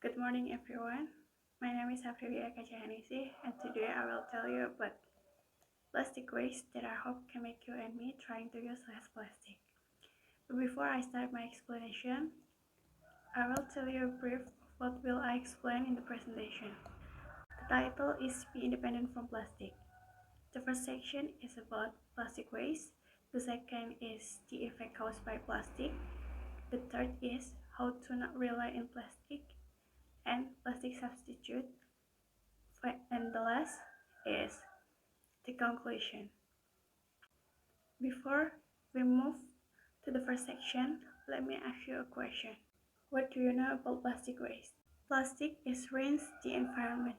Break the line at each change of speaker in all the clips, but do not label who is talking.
Good morning, everyone. My name is Aprilia and today I will tell you about plastic waste that I hope can make you and me trying to use less plastic. But before I start my explanation, I will tell you a brief of what will I explain in the presentation. The title is Be Independent from Plastic. The first section is about plastic waste. The second is the effect caused by plastic. The third is how to not rely on plastic and plastic substitute. And the last is the conclusion. Before we move to the first section, let me ask you a question. What do you know about plastic waste? Plastic is ruins the environment.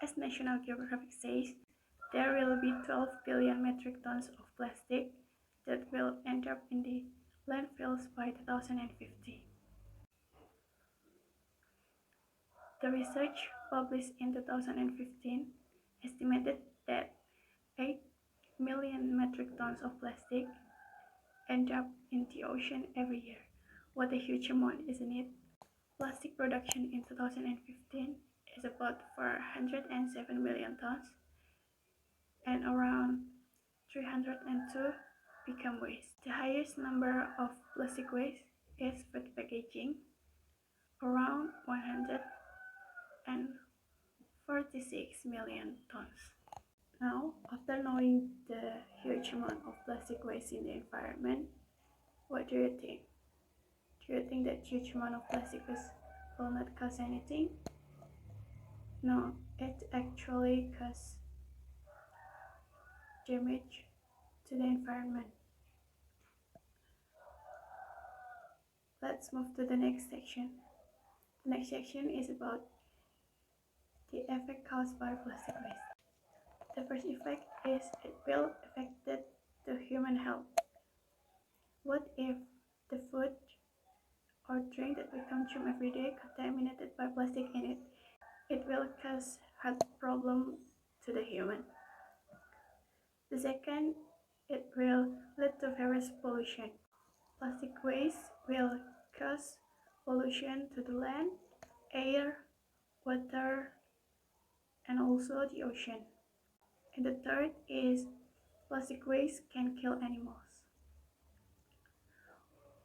As National Geographic says, there will be 12 billion metric tons of plastic that will end up in the landfills by 2050. The research published in 2015 estimated that 8 million metric tons of plastic end up in the ocean every year. What a huge amount, isn't it? Plastic production in 2015 is about 407 million tons, and around 302 become waste. The highest number of plastic waste is food packaging, around 146 million tons. Now, after knowing the huge amount of plastic waste in the environment, what do you think? Do you think that huge amount of plastic waste will not cause anything? No, it actually causes damage to the environment. Let's move to the next section. The next section is about the effect caused by plastic waste. The first effect is it will affect the human health. What if the food or drink that we consume every day contaminated by plastic in it? It will cause health problem to the human. The second, it will lead to various pollution. Plastic waste will cause pollution to the land, air, water, and also the ocean. And the third is plastic waste can kill animals.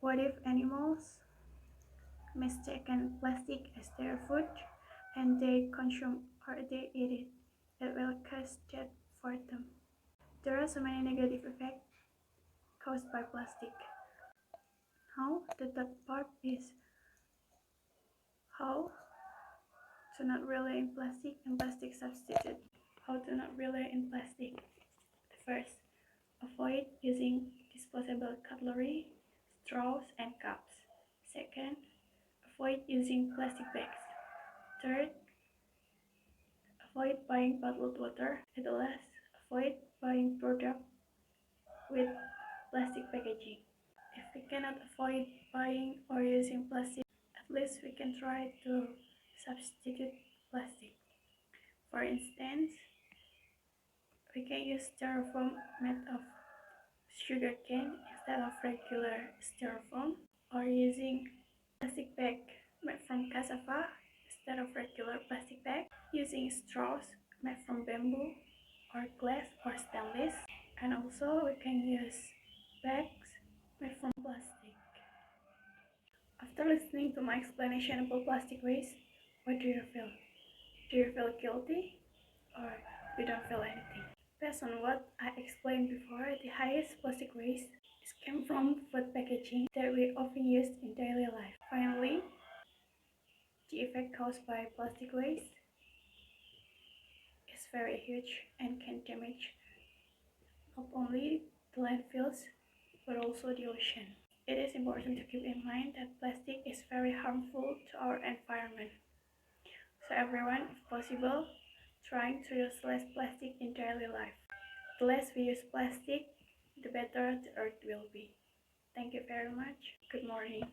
What if animals mistaken plastic as their food and they consume or they eat it? It will cause death for them. There are so many negative effects caused by plastic. Now, the third part is how to not rely on plastic and plastic substitute. How to not rely on plastic. First, avoid using disposable cutlery, straws, and cups. Second, avoid using plastic bags. Third, avoid buying bottled water. And the last, avoid buying products with plastic packaging. If we cannot avoid buying or using plastic, at least we can try to substitute plastic. For instance, we can use styrofoam made of sugarcane instead of regular styrofoam, or using plastic bag made from cassava instead of regular plastic bag, using straws made from bamboo or glass or stainless, and also we can use bags made from plastic. After listening to my explanation about plastic waste, what do you feel? Do you feel guilty or you don't feel anything? Based on what I explained before, the highest plastic waste came from food packaging that we often use in daily life. Finally, the effect caused by plastic waste is very huge and can damage not only the landfills but also the ocean. It is important to keep in mind that plastic is very harmful to our environment. So everyone, if possible, trying to use less plastic in daily life. The less we use plastic, the better the earth will be. Thank you very much. Good morning.